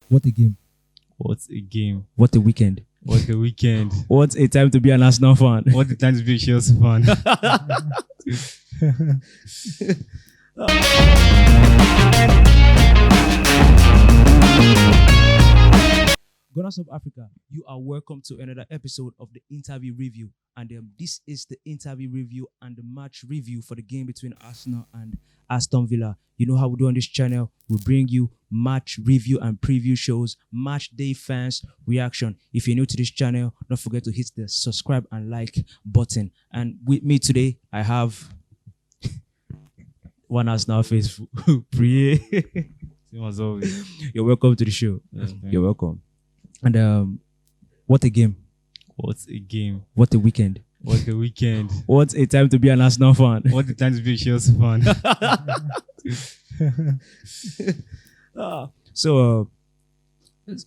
What a game. What a game. What a weekend. What a weekend. What a time to be an Arsenal fan. What a time to be a Chelsea fan. Gunners of Africa, you are welcome to another episode of the interview review. And this is the interview review and the match review for the game between Arsenal and Aston Villa. You know how we do on this channel. We bring you match review and preview shows, match day fans reaction. If you're new to this channel, don't forget to hit the subscribe and like button. And with me today, I have one Arsenal faithful, Priye. As always. You're welcome to the show. You're welcome. And what a game. What a game. What a weekend. What a weekend. What a time to be an Arsenal fan. What a time to be a Chelsea fan. So,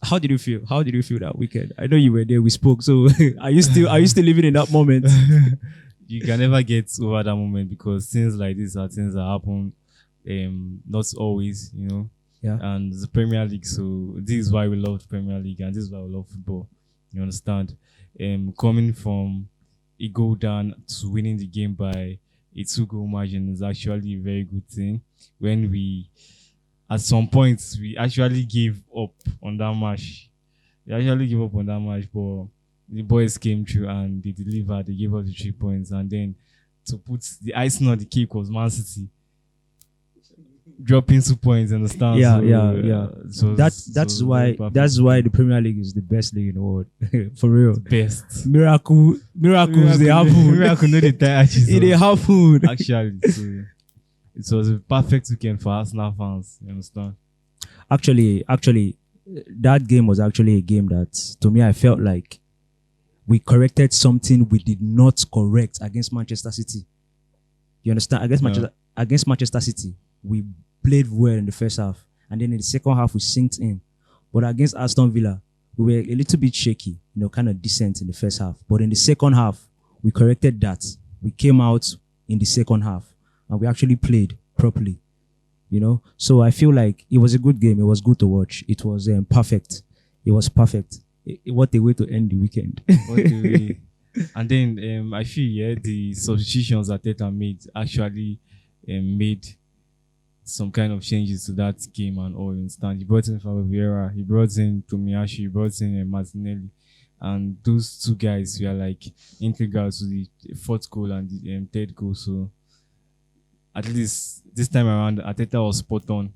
how did you feel? How did you feel that weekend? I know you were there. We spoke. So, are you still living in that moment? You can never get over that moment because things like this are things that happen. Not always, you know. Yeah. And the Premier League. So this is why we love the Premier League, and this is why we love football. You understand? Coming from a goal down to winning the game by a 2-goal margin is actually a very good thing. When we, at some points, we actually gave up on that match. But the boys came through and they delivered. They gave us the 3 points, and then to put the icing on the cake was Man City dropping 2 points. Understand? Yeah. That's why the Premier League is the best league in the world. For real. Best. Miracles they happen. Miracle no they tie It happen. Actually, it was a perfect weekend for Arsenal fans. You understand? Actually, that game was actually a game that, to me, I felt like we corrected something we did not correct against Manchester City. You understand? Against Manchester City, we played well in the first half, and then in the second half we sinked in. But against Aston Villa, we were a little bit shaky, kind of decent in the first half. But in the second half, we corrected that. We came out in the second half, and we actually played properly. So I feel like it was a good game. It was good to watch. It was perfect. It was perfect. What a way to end the weekend. What a way. And then I feel the substitutions that Teta made actually made some kind of changes to that game and all. Understand? He brought in Vieira, he brought in Tomiyasu, he brought in Martinelli, and those two guys were like integral to the fourth goal and the third goal. So at least this time around, Arteta was spot on,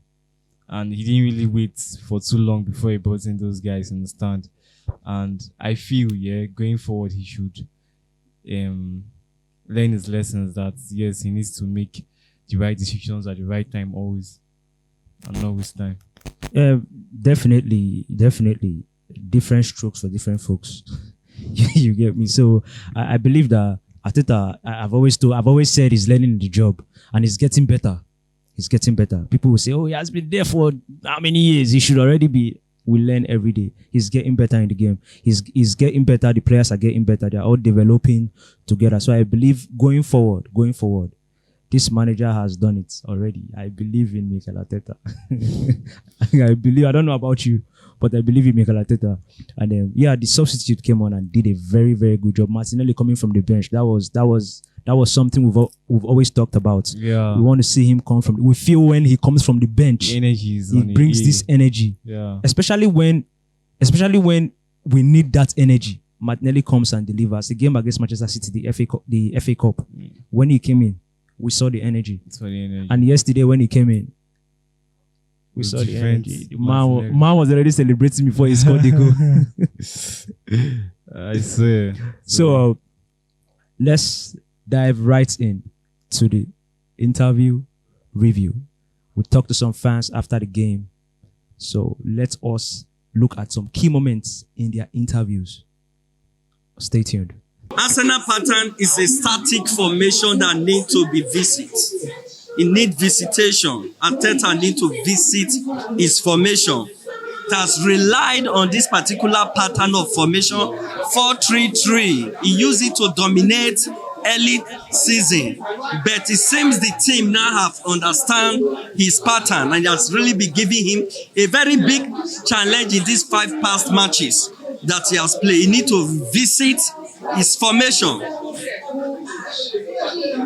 and he didn't really wait for too long before he brought in those guys. Understand? And I feel going forward he should learn his lessons, that yes, he needs to make the right decisions at the right time always, and not waste time. Definitely different strokes for different folks. You get me? So I believe that Arteta, I've always said he's learning the job and he's getting better. People will say, oh, he has been there for how many years? He should already be. We learn every day. He's getting better in the game. He's getting better. The players are getting better. They're all developing together. So I believe going forward, this manager has done it already. I believe in Mikel Arteta. I don't know about you, but I believe in Mikel Arteta. And the substitute came on and did a very, very good job. Martinelli coming from the bench. That was something we've always talked about. Yeah. We want to see him come from. We feel when he comes from the bench, the energy is he brings this energy. Yeah. Especially when we need that energy. Martinelli comes and delivers. The game against Manchester City, the FA Cup, when he came in, we saw the energy. And yesterday when he came in, we saw the energy. The man was already celebrating before he scored the goal. I swear. So let's dive right in to the interview review. We talked to some fans after the game. So let us look at some key moments in their interviews. Stay tuned. Arsenal pattern is a static formation that needs to be visited. It needs visitation. Arteta needs to visit his formation. It has relied on this particular pattern of formation, 4-3-3. He used it to dominate early season, but it seems the team now have understand his pattern and has really been giving him a very big challenge in these 5 past matches that he has played. He need to visit his formation.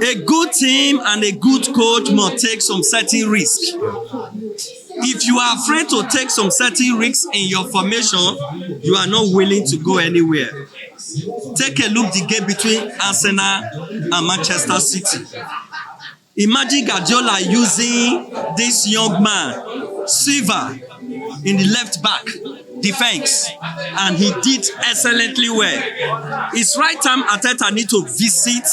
A good team and a good coach must take some certain risk. If you are afraid to take some certain risks in your formation, you are not willing to go anywhere. Take a look the game between Arsenal and Manchester City. Imagine Guardiola using this young man, Silva, in the left back defense, and he did excellently well. It's right time Arteta need to visit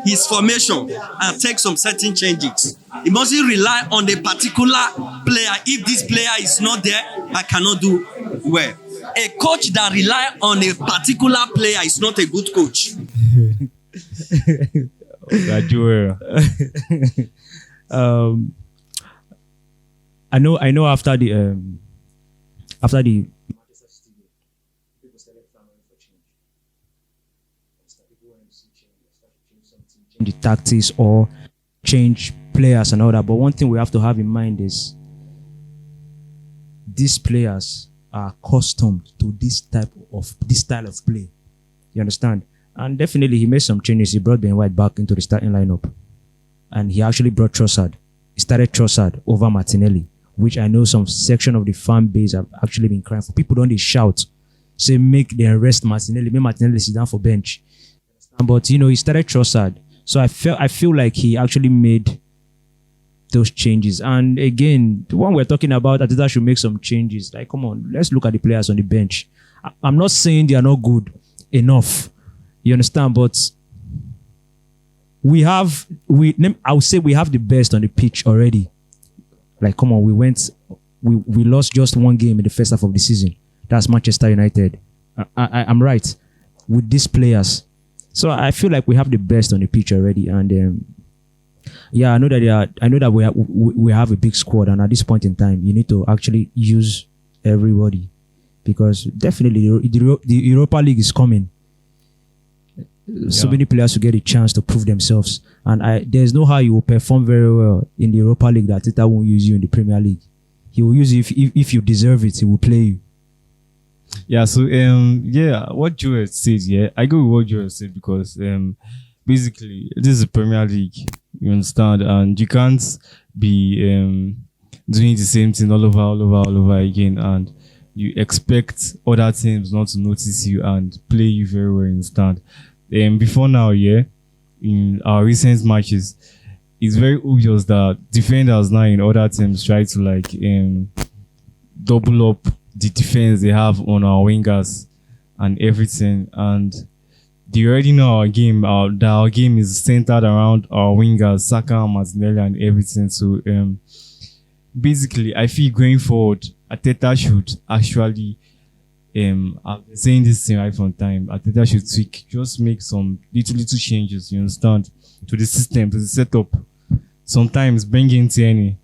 his formation and take some certain changes. He mustn't rely on a particular player. If this player is not there, I cannot do well. A coach that rely on a particular player is not a good coach. I know after the the tactics or change players and all that, but one thing we have to have in mind is these players are accustomed to this style of play. You understand? And definitely he made some changes. He brought Ben White back into the starting lineup, and he actually brought TROSSARD. He started TROSSARD over Martinelli, which I know some section of the fan base have actually been crying for. People don't they shout, say make them rest Martinelli, make Martinelli sit down for bench. But you know, he started TROSSARD. So I feel like he actually made those changes. And again, the one we're talking about, Arteta should make some changes. Like, come on, let's look at the players on the bench. I'm not saying they are not good enough. You understand? But I would say we have the best on the pitch already. Like, come on, we lost just one game in the first half of the season. That's Manchester United. I'm right with these players. So I feel like we have the best on the pitch already, and yeah, I know that we have a big squad, and at this point in time, you need to actually use everybody, because definitely the Europa League is coming. So many players will get a chance to prove themselves, and there's no how you will perform very well in the Europa League that Arteta won't use you in the Premier League. He will use you if you deserve it. He will play you. Yeah, so what Joel said, I go with what Joel said, because basically this is the Premier League, you understand, and you can't be doing the same thing all over again, and you expect other teams not to notice you and play you very well, you understand. Before now, in our recent matches, it's very obvious that defenders now in other teams try to like double up the defense they have on our wingers and everything, and they already know our game. That our game is centered around our wingers, SAKA, Martinelli, and everything. So basically, I feel going forward, Arteta should actually, I've been saying this thing right from time. Arteta should tweak, just make some little changes. You understand, to the system, to the setup. Sometimes bring in Tierney.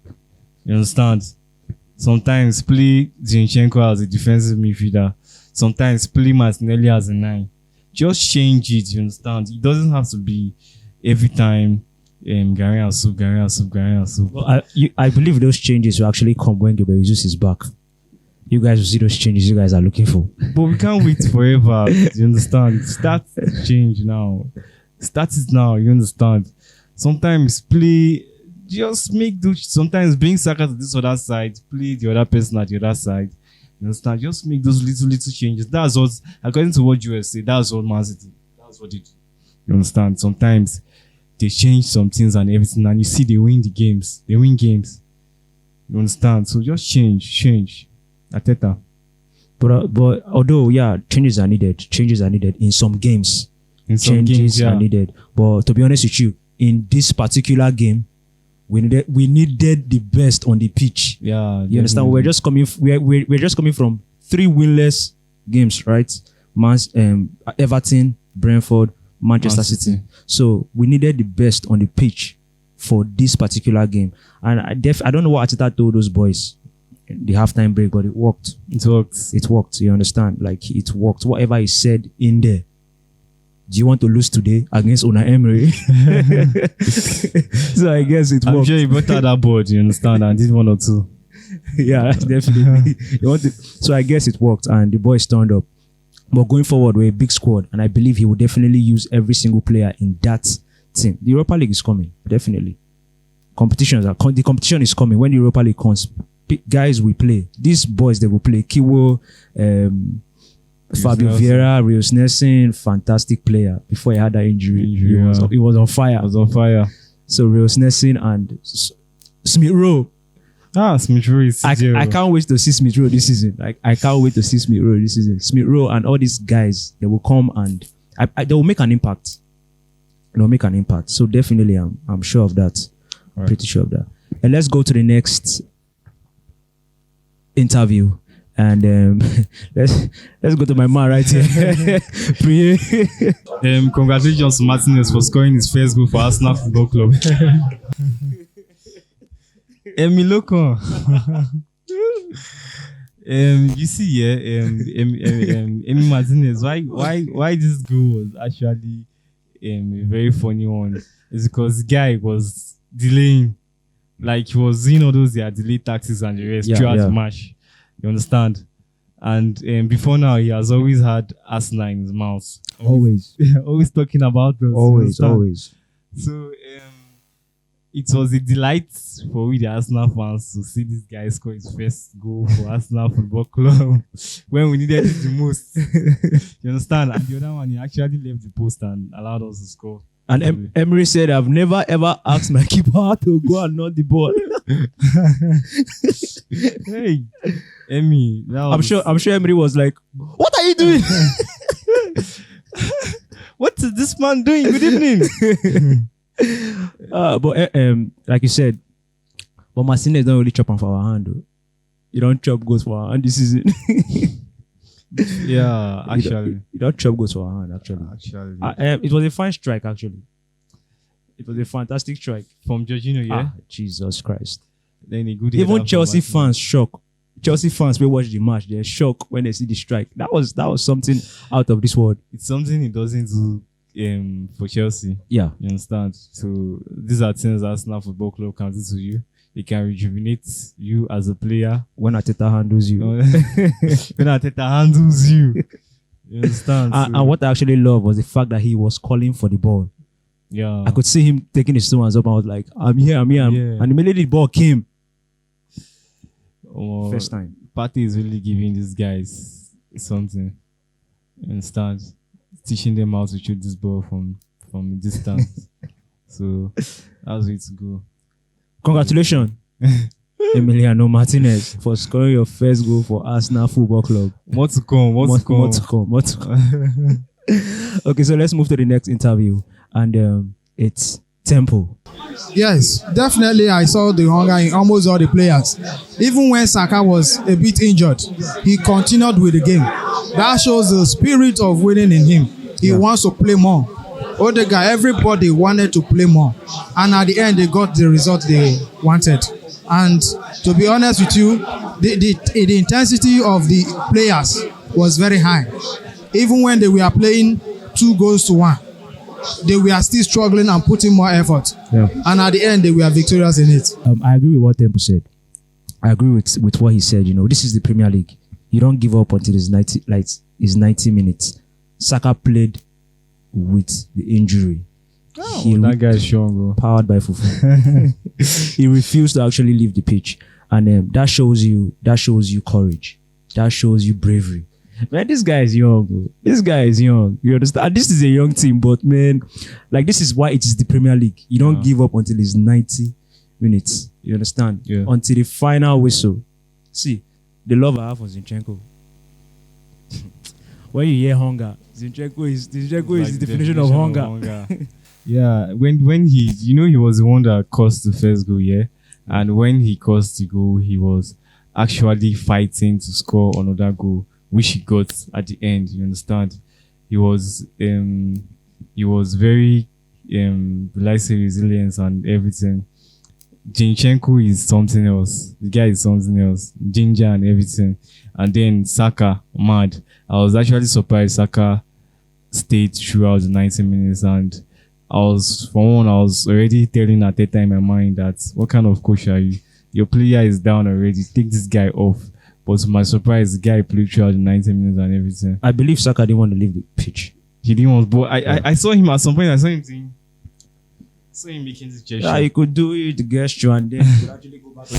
You understand. Sometimes play ZINCHENKO as a defensive midfielder. Sometimes play Martinelli as a 9. Just change it, you understand? It doesn't have to be every time Gary Asu. Well, I believe those changes will actually come when Gabriel Jesus is back. You guys will see those changes you guys are looking for. But we can't wait forever, you understand? Start change now. Start it now, you understand? Sometimes play... Just make those. Sometimes bring SAKA to this other side, play the other person at the other side. You understand? Just make those little changes. That's what, according to what you said, that's what Man City. That's what they do. You understand? Sometimes they change some things and everything, and you see they win the games. They win games. You understand? So just change. Arteta. But although changes are needed in some games. Changes are needed. But to be honest with you, in this particular game, we needed the best on the pitch. Yeah, you understand? We're just coming from 3 winless games, right? Everton, Brentford, Manchester City. So we needed the best on the pitch for this particular game. And I don't know what Arteta told those boys in the halftime break, but it worked. It worked. You understand? Like, it worked. Whatever he said in there, do you want to lose today against Unai Emery? So I guess it worked. I'm sure he brought out that board, you understand, and did 1 or 2. Yeah, definitely. So I guess it worked, and the boys turned up. But going forward, we're a big squad, and I believe he will definitely use every single player in that team. The Europa League is coming, definitely. The competition is coming. When the Europa League comes, guys will play. These boys, they will play. Kiwo, Fabio Vieira, Rios Nelson, fantastic player. Before he had that injury, he was on fire. So Rios Nelson and Smith Rowe. Smith Rowe is I can't wait to see Smith Rowe this season. I can't wait to see Smith Rowe this season. Smith Rowe and all these guys, they will come and they will make an impact. They'll make an impact. So definitely, I'm sure of that. Right. Pretty sure of that. And let's go to the next interview. And let's go to my man right here. Congratulations to Martinez for scoring his first goal for Arsenal Football Club. Emiloko. You see, Emi Martinez. Why this goal was actually a very funny one is because the guy was delaying, like he was doing all those delay tactics and the rest throughout the match. You understand? And before now, he has always had Arsenal in his mouth. Always talking about those. Always. So it was a delight for we the Arsenal fans to see this guy score his first goal for Arsenal Football Club when we needed it the most. You understand? And the other one, he actually left the post and allowed us to score. And Emery said, "I've never ever asked my keeper to go and knock the ball." Hey, Emi, I'm sure Emery was like, "What are you doing? What is this man doing? Good evening." But like you said, but Martinez don't really chop on for our hand. Though. You don't chop goals for our hand this season. Yeah, actually, you don't chop goals for our hand. Actually, it was a fine strike. Actually, it was a fantastic strike from Jorginho. Yeah, Jesus Christ. Then a good. Even Chelsea fans shock. Chelsea fans will watch the match. They're shocked when they see the strike. That was something out of this world. It's something he doesn't do. For Chelsea, yeah, you understand. So these are things Arsenal Football Club can do to you. It can rejuvenate you as a player when Arteta handles you. When Arteta handles you, you understand. And what I actually love was the fact that he was calling for the ball. Yeah, I could see him taking his two hands up. And I was like, "I'm here." And immediately the ball came. First time, Partey is really giving these guys something. You understand. Teaching them how to shoot this ball from distance. So that's way to go. Congratulations, Emiliano Martinez, for scoring your first goal for Arsenal Football Club. More to come. More to come. Okay, so let's move to the next interview, and it's Tempo. Yes, definitely. I saw the hunger in almost all the players. Even when SAKA was a bit injured, he continued with the game. That shows the spirit of winning in him. He wants to play more. Odegaard, everybody wanted to play more. And at the end, they got the result they wanted. And to be honest with you, the intensity of the players was very high. Even when they were playing 2-1, they were still struggling and putting more effort. Yeah. And at the end, they were victorious in it. I agree with what Tempo said. I agree with what he said. You know, this is the Premier League. You don't give up until it's 90 minutes. SAKA played with the injury. That guy is strong, bro. Powered by Fufu. He refused to actually leave the pitch. And that shows you courage. That shows you bravery. Man, this guy is young, bro. This guy is young. You understand? And this is a young team, but man, like this is why it is the Premier League. You don't give up until it's 90 minutes. You understand? Yeah. Until the final whistle. See, the love I have for Zinchenko. When you hear hunger, Zinchenko is the definition of hunger. Yeah, when he was the one that caused the first goal, yeah. And when he caused the goal, he was actually fighting to score another goal, which he got at the end. You understand? He was very let's say resilience and everything. ZINCHENKO is something else. The guy is something else. Ginger and everything. And then SAKA, mad. I was actually surprised SAKA stayed throughout the 90 minutes. And I was already telling Arteta in my mind that what kind of coach are you? Your player is down already. Take this guy off. But to my surprise, the guy played throughout the 90 minutes and everything. I believe SAKA didn't want to leave the pitch. He didn't want, but I saw him at some point. I saw him making this gesture. Yeah, he could do it, the gesture, and then he could actually go back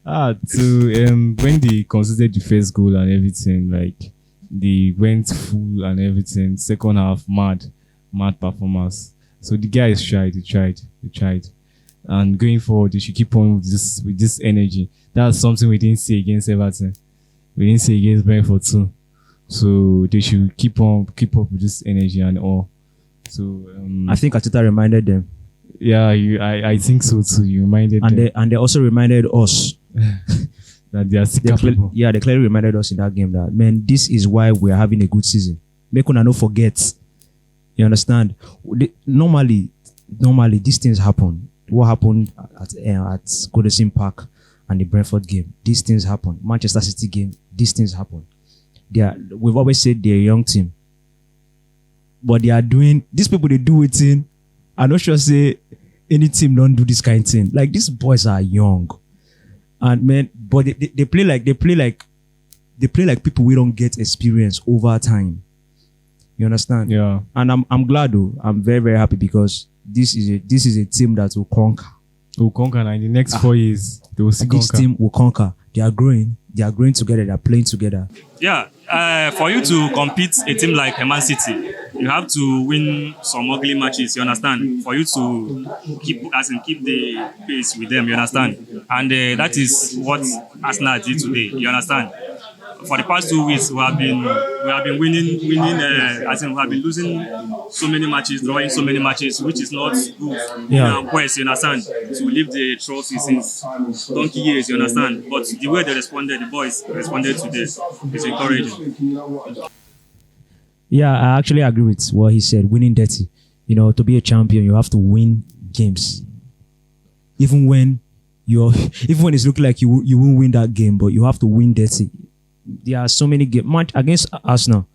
on the when they considered the first goal and everything, like they went full and everything. Second half, mad performance. So the guys tried. And going forward, they should keep on with this energy. That's something we didn't see against Everton. We didn't see against Brentford too. So they should keep up with this energy and all. So I think Arteta reminded them. Yeah, I think so too. You reminded them. And they also reminded us that they are still capable. They clearly reminded us in that game that, man, this is why we are having a good season. Make una no forget. You understand? Normally these things happen. What happened at Goodison Park and the Brentford game? These things happen. Manchester City game. These things happen. We've always said they're a young team, but they are doing. These people, they do it in. I'm not sure say any team don't do this kind of thing. Like, these boys are young, and man, but they play like people we don't get experience over time. You understand? Yeah. And I'm glad though. I'm very, very happy because this is a team that will conquer. Will conquer, and in the next 4 years they will see this conquer. team will conquer. They are growing together. They are playing together. Yeah. For you to compete a team like Man City, you have to win some ugly matches. You understand? For you to keep the pace with them. You understand? And that is what Arsenal did today. You understand? For the past 2 weeks, we have been winning. As in, we have been losing so many matches, drawing so many matches, which is not good. Yeah. Quest, you understand? To leave the trophy since donkey years, you understand? But the way they responded, the boys responded to this, is encouraging. Yeah, I actually agree with what he said. Winning dirty. You know, to be a champion, you have to win games. Even when it's looking like you won't win that game, but you have to win dirty. There are so many games against Arsenal.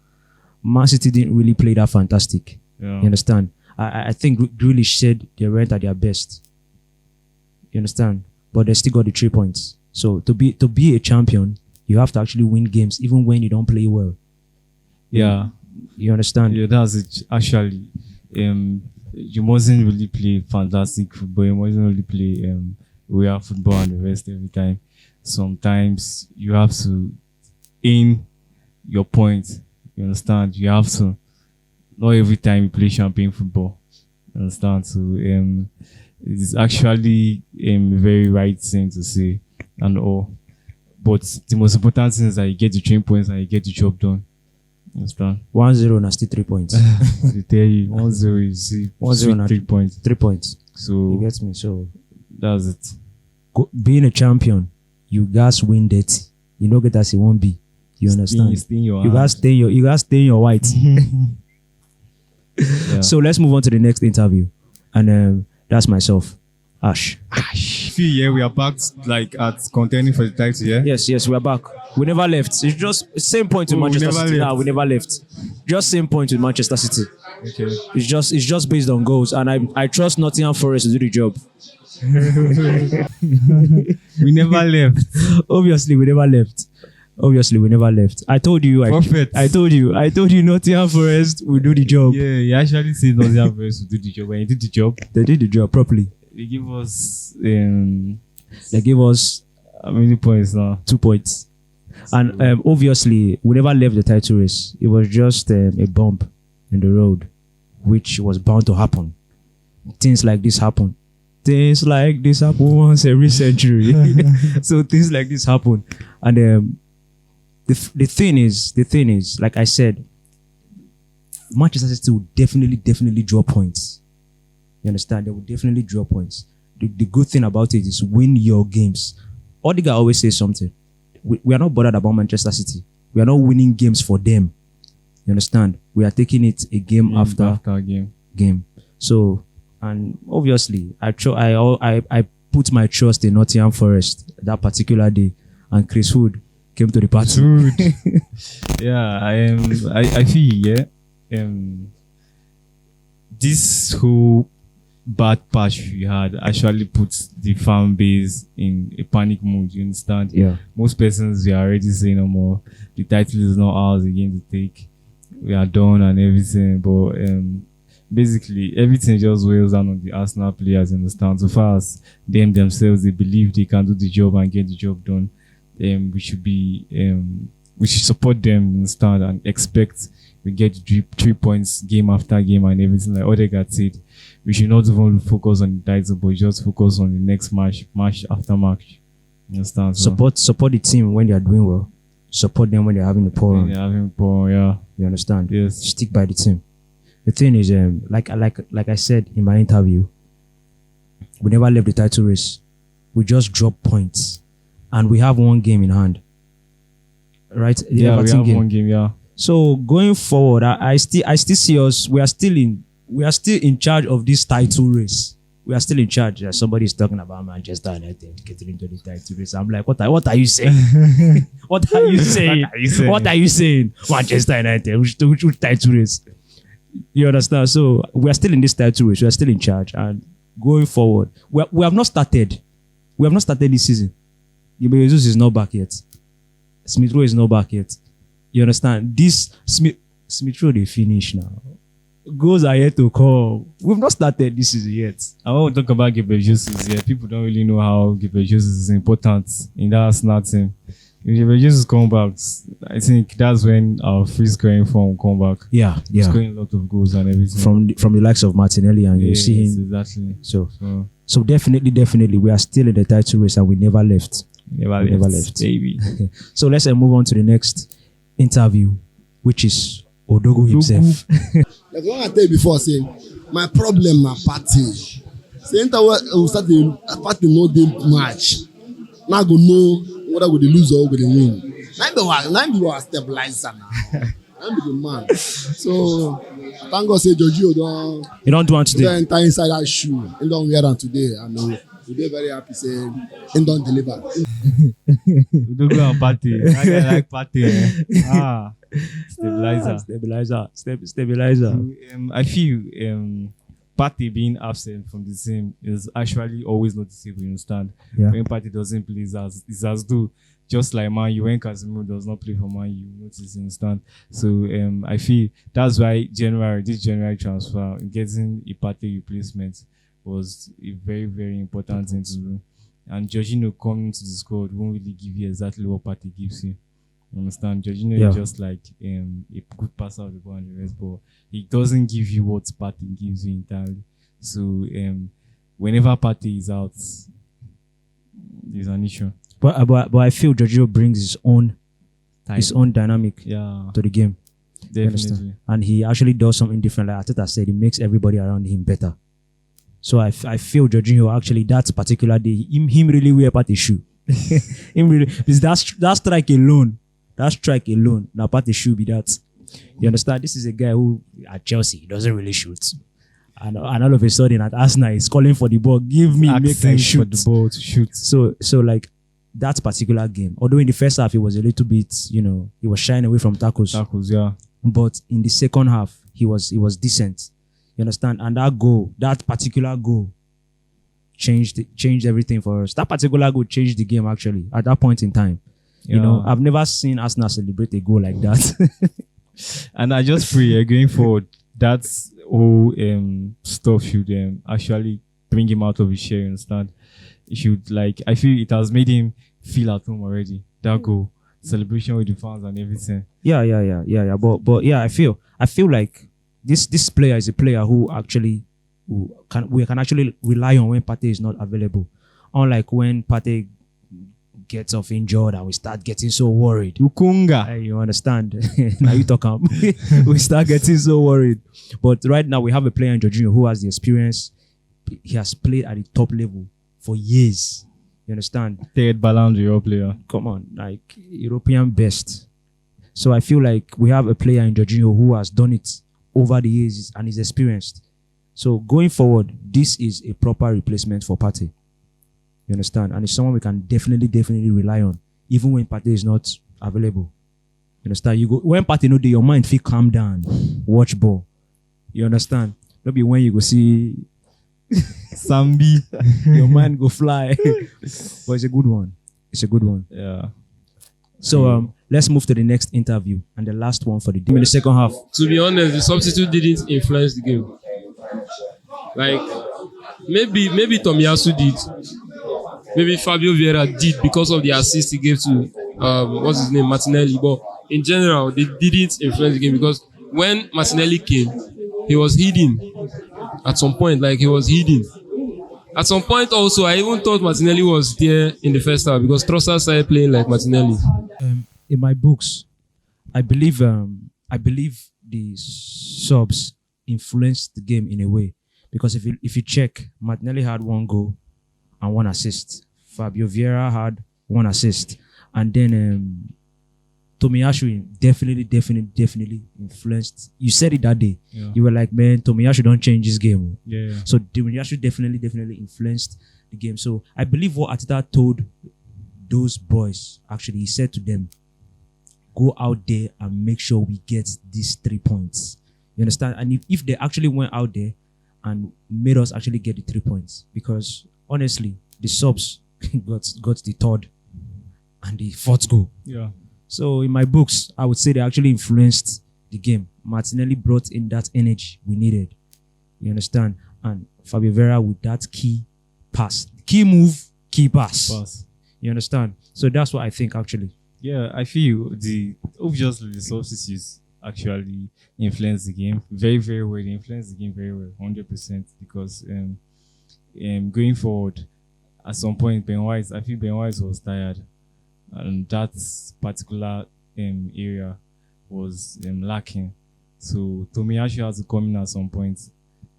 Man City didn't really play that fantastic. Yeah. You understand? I think Grealish said they weren't at their best. You understand? But they still got the 3 points. So to be a champion, you have to actually win games, even when you don't play well. Yeah. You understand? Yeah, that's it. Actually, you mustn't really play fantastic football. You mustn't really play real football and the rest every time. Sometimes you have to aim your point. You understand? You have to. Not every time you play champagne football. You understand? So it's actually a very right thing to say and all. But the most important thing is that you get the 3 points and you get the job done. You understand? 1-0 and still 3 points. They tell you 1-0 is 1-0 and 3 points. 3 points. So You get me? So that's it. being a champion, you guys win dirty. You don't get as it won't be. You understand? Stay in your You guys stay in your white. Yeah. So let's move on to the next interview, and that's myself, Ash. Yeah, we are back like at contending for the title. Yeah. Yes, we are back. We never left. It's just same point with Manchester City. Nah, we never left. Just same point with Manchester City. Okay. It's just based on goals, and I trust Nottingham Forest to do the job. We never left. Obviously, we never left. I told you. I told you. Nottingham Forest will do the job. Yeah, you actually said Nottingham Forest will do the job. When you did the job, They did the job properly. they give us They gave us how many points now? 2 points. And obviously, we never left the title race. It was just a bump in the road, which was bound to happen. Things like this happen. Things like this happen once every century. So things like this happen. And the thing is, like I said, Manchester City will definitely draw points. You understand? They will definitely draw points. The good thing about it is win your games. Odegaard always says something. We are not bothered about Manchester City. We are not winning games for them. You understand? We are taking it a game after game. So, and obviously, I put my trust in Nottingham Forest that particular day, and Chris Wood came to the party. Dude. Yeah, I feel this whole bad patch we had actually puts the fan base in a panic mood. You understand? Yeah. Most persons we are already saying no more. The title is not ours again to take. We are done and everything, but basically everything just weighs down on the Arsenal players. You understand? So far as them themselves, they believe they can do the job and get the job done. We should support them, understand, and expect we get 3 points game after game and everything. Like Odegaard said, we should not even focus on the title, but just focus on the next match after match. Understand? So, Support the team when they are doing well. Support them when they're having a poor run. Yeah. You understand? Yes. Stick by the team. The thing is, like I said in my interview, we never left the title race. We just dropped points, and we have one game in hand. Right? The we Everton have game. one game. Yeah. So going forward, I still see us. We are still in charge of this title race. We are still in charge. Somebody is talking about Manchester United getting into the title race. I'm like, what are you saying? What are you saying? What are you saying? Manchester United, which title race? You understand? So we are still in this title race. We are still in charge, and going forward, we have not started. We have not started this season. Jesus is not back yet. Smith Rowe is not back yet. You understand? This Smith Rowe, they finish now. Goals are yet to come. We've not started this season yet. I want to talk about Gabriel Jesus here. People don't really know how Gabriel Jesus is important in that Arsenal team. If Gabriel Jesus come back, I think that's when our free scoring form will come back. Yeah. Scoring a lot of goals and everything. From the likes of Martinelli, and you see him. Exactly. So definitely, we are still in the title race, and we never left. Never left, baby. So let's move on to the next interview, which is Odogu himself. Like what I tell you before, say my problem na party. Say enter we start the party no dey match. Now go know whether we dey lose or we dey win. Now be our stabilizer now. Now be the man. So thank God say Giorgio don. You don't do one today. He don enter inside that shoe. He don wear am today, and we dey very happy say he don deliver. We don't go and party. I like party. Stabilizer. I feel Partey being absent from the team is actually always noticeable. You understand? Yeah. When Partey doesn't play, it's as though just like Man U, when Casemiro does not play for Man U, notice. You understand? So I feel that's why this January transfer, getting a Partey replacement was a very, very important thing to do. And Jorginho coming to the squad won't really give you exactly what Partey gives you. You understand? Jorginho is just like a good passer of the ball and the rest, but he doesn't give you what Partey gives you entirely. So whenever Partey is out, there's an issue. But I feel Jorginho brings his own dynamic to the game. Definitely. And he actually does something different. Like Arteta said, he makes everybody around him better. So I feel Jorginho actually that particular day, him really wear Partey shoe. Him really, because that strike alone, now Partey shoe be that. You understand? This is a guy who at Chelsea doesn't really shoot. And all of a sudden at Arsenal he's calling for the ball. Give me, make I shoot. For the ball to shoot. So like that particular game, although in the first half it was a little bit, he was shying away from tackles. Yeah. But in the second half, he was decent. You understand? And that particular goal changed everything for us. That particular goal changed the game actually at that point in time. Yeah. I've never seen Arsenal celebrate a goal like that. And I just pray going forward, that whole stuff should actually bring him out of his share. You understand? It should, I feel it has made him feel at home already. That goal, celebration with the fans and everything. Yeah. But yeah, I feel like this player is a player who we can actually rely on when Partey is not available. Unlike when Partey gets off injured and we start getting so worried. Ukunga. You understand? Now you talk up. We start getting so worried. But right now we have a player in Jorginho who has the experience. He has played at the top level for years. You understand? Third Ballon d'Or player. Come on, like European best. So I feel like we have a player in Jorginho who has done it over the years and is experienced. So going forward, this is a proper replacement for Partey. You understand? And it's someone we can definitely rely on, even when Partey is not available. You understand? You go when party no day, your mind feel calm down, watch ball. You understand? Not be when you go see Sambi. your mind go fly. But it's a good one. It's a good one. Yeah. So let's move to the next interview and the last one for the day. In the second half. To be honest, the substitute didn't influence the game. Like maybe Tomiyasu did. Maybe Fabio Vieira did because of the assist he gave to what's his name, Martinelli. But in general, they didn't influence the game because when Martinelli came, he was hidden. At some point, like he was hidden. At some point also, I even thought Martinelli was there in the first half because TROSSARD started playing like Martinelli. In my books, I believe the subs influenced the game in a way because if you check, Martinelli had 1 goal and 1 assist. Fabio Vieira had 1 assist, and then Tomiyasu definitely influenced. You said it that day. Yeah. You were like, man, Tomiyasu don't change this game. Yeah. So Tomiyasu definitely influenced the game. So I believe what Arteta told those boys, actually, he said to them, go out there and make sure we get these 3 points. You understand? And if they actually went out there and made us actually get the 3 points, because honestly, the subs got the 3rd and the 4th goal. Yeah. So in my books, I would say they actually influenced the game. Martinelli brought in that energy we needed. You understand? And Fabio Vieira with that key pass. Key move, key pass. You understand? So that's what I think actually. Yeah, I feel obviously the substitutes actually influence the game very, very well. They influence the game very well, 100%. Because going forward, at some point, I feel Ben White was tired, and that particular area was lacking. So Tomiyasu had to come in at some point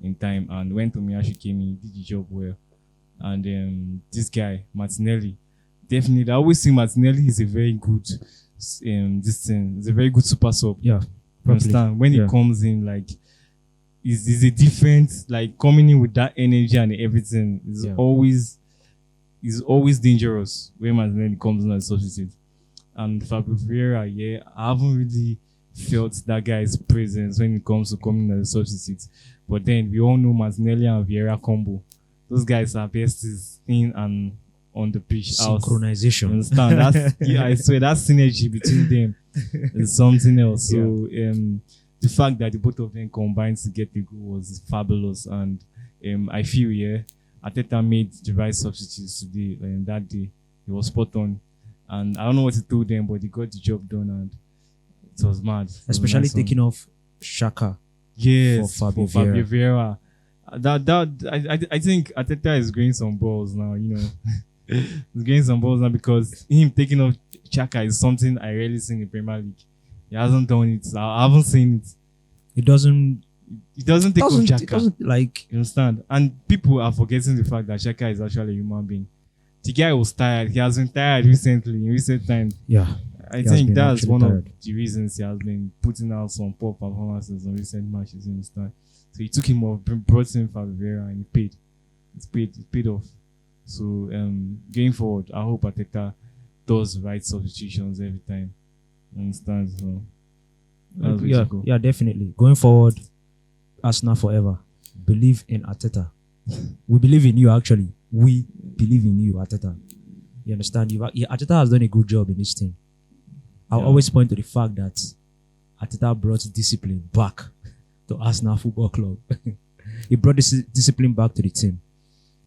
in time, and when Tomiyasu came in, he did the job well. And this guy Martinelli, definitely, I always think Martinelli is a very good it's a very good super sub. Yeah. You understand? When he comes in, like, is a different, like, coming in with that energy and everything is always dangerous when Martinelli comes in as a substitute. And Fabio Vieira, I haven't really felt that guy's presence when it comes to coming in as a substitute. But then we all know Martinelli and Vieira combo. Those guys are besties in and on the pitch. Synchronization. You understand? I swear that synergy between them is something else. So the fact that the both of them combined to get the goal was fabulous. And I feel Arteta made the right substitutes today. That day he was spot on. And I don't know what he told them, but he got the job done, and it was mad. Especially taking off XHAKA. Yes, for Fabio Vieira. I think Arteta is getting some balls now, you know. He's getting some balls now because him taking off XHAKA is something I rarely see in the Premier League. He hasn't done it. I haven't seen it. It doesn't take off XHAKA. It doesn't, like, you understand? And people are forgetting the fact that XHAKA is actually a human being. The guy was tired. He has been tired recently, in recent times. Yeah. I think that's one of the reasons he has been putting out some poor performances in recent matches, you understand? So he took him off, brought in Fabio Vieira, and he paid. It paid off. So going forward, I hope Arteta does right substitutions every time. You understand? So yeah, definitely. Going forward, Arsenal forever. Believe in Arteta. We believe in you, actually. We believe in you, Arteta. You understand? Arteta has done a good job in this team. I'll always point to the fact that Arteta brought discipline back to Arsenal Football Club. He brought this discipline back to the team.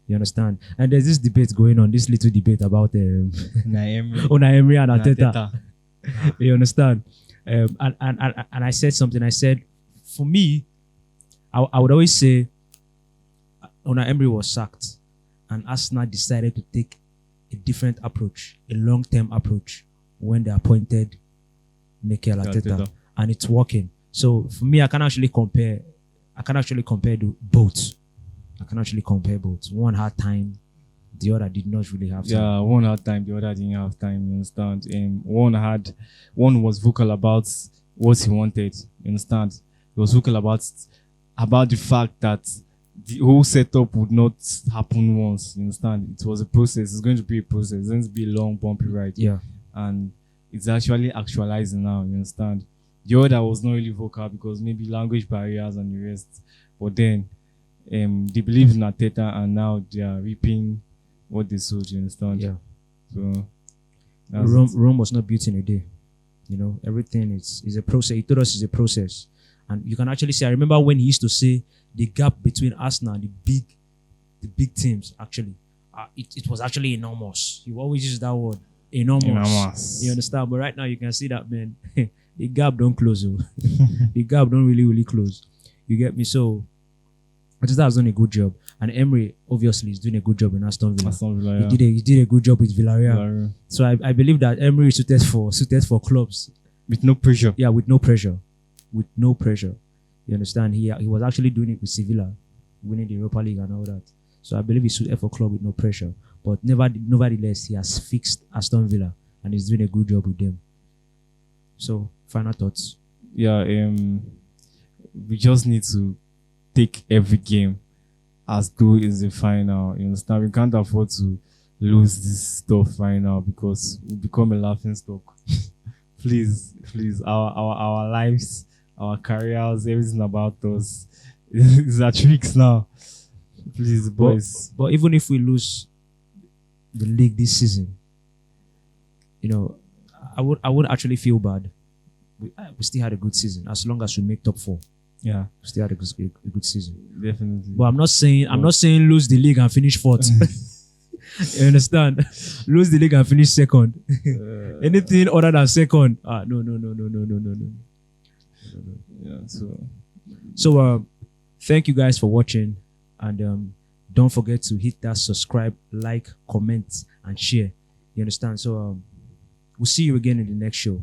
You understand? And there's this debate going on, this little debate about Unai Emery and Arteta. You understand? And I said something. I said, for me, I would always say Unai Emery was sacked, and Arsenal decided to take a different approach, a long-term approach, when they appointed Mikel Arteta, and it's working. So for me, I can actually compare the both. I can actually compare both. One had time, the other did not really have time. Yeah, one had time, the other didn't have time. You understand? One was vocal about what he wanted. You understand? He was vocal about the fact that the whole setup would not happen once. You understand? It was a process. It's going to be a process. It's going to be a long, bumpy ride. Yeah. And it's actually actualizing now. You understand? The other was not really vocal because maybe language barriers and the rest. But then, they believed in Arteta, and now they are reaping what they sowed. You understand? Yeah. So Rome was not built in a day. You know, everything is a process. He told us it's a process. And you can actually see, I remember when he used to say the gap between Arsenal and the big teams, actually, it was actually enormous. He always uses that word, enormous. You understand? But right now you can see that, man, the gap don't close. The gap don't really close. You get me? So Arteta has done a good job. And Emery obviously is doing a good job in Aston Villa. Yeah. He did a good job with Villarreal. So I believe that Emery is suited for clubs. With no pressure. Yeah, with no pressure. With no pressure. You understand? He was actually doing it with Sevilla, winning the Europa League and all that. So I believe he's suited for club with no pressure. But nevertheless, he has fixed Aston Villa and he's doing a good job with them. So, final thoughts. Yeah, we just need to take every game as though it's the final. You understand? We can't afford to lose this stuff right now because we become a laughing stock. please, our lives, our careers, everything about us is at tricks now. Please, boys. But even if we lose the league this season, you know, I would actually feel bad. We still had a good season as long as we make top 4. Yeah, we still had a good season. Definitely. But I'm not saying lose the league and finish 4th. You understand? Lose the league and finish 2nd. Anything other than 2nd? No. Yeah. So thank you guys for watching, and don't forget to hit that subscribe, like, comment, and share. You understand? So we'll see you again in the next show.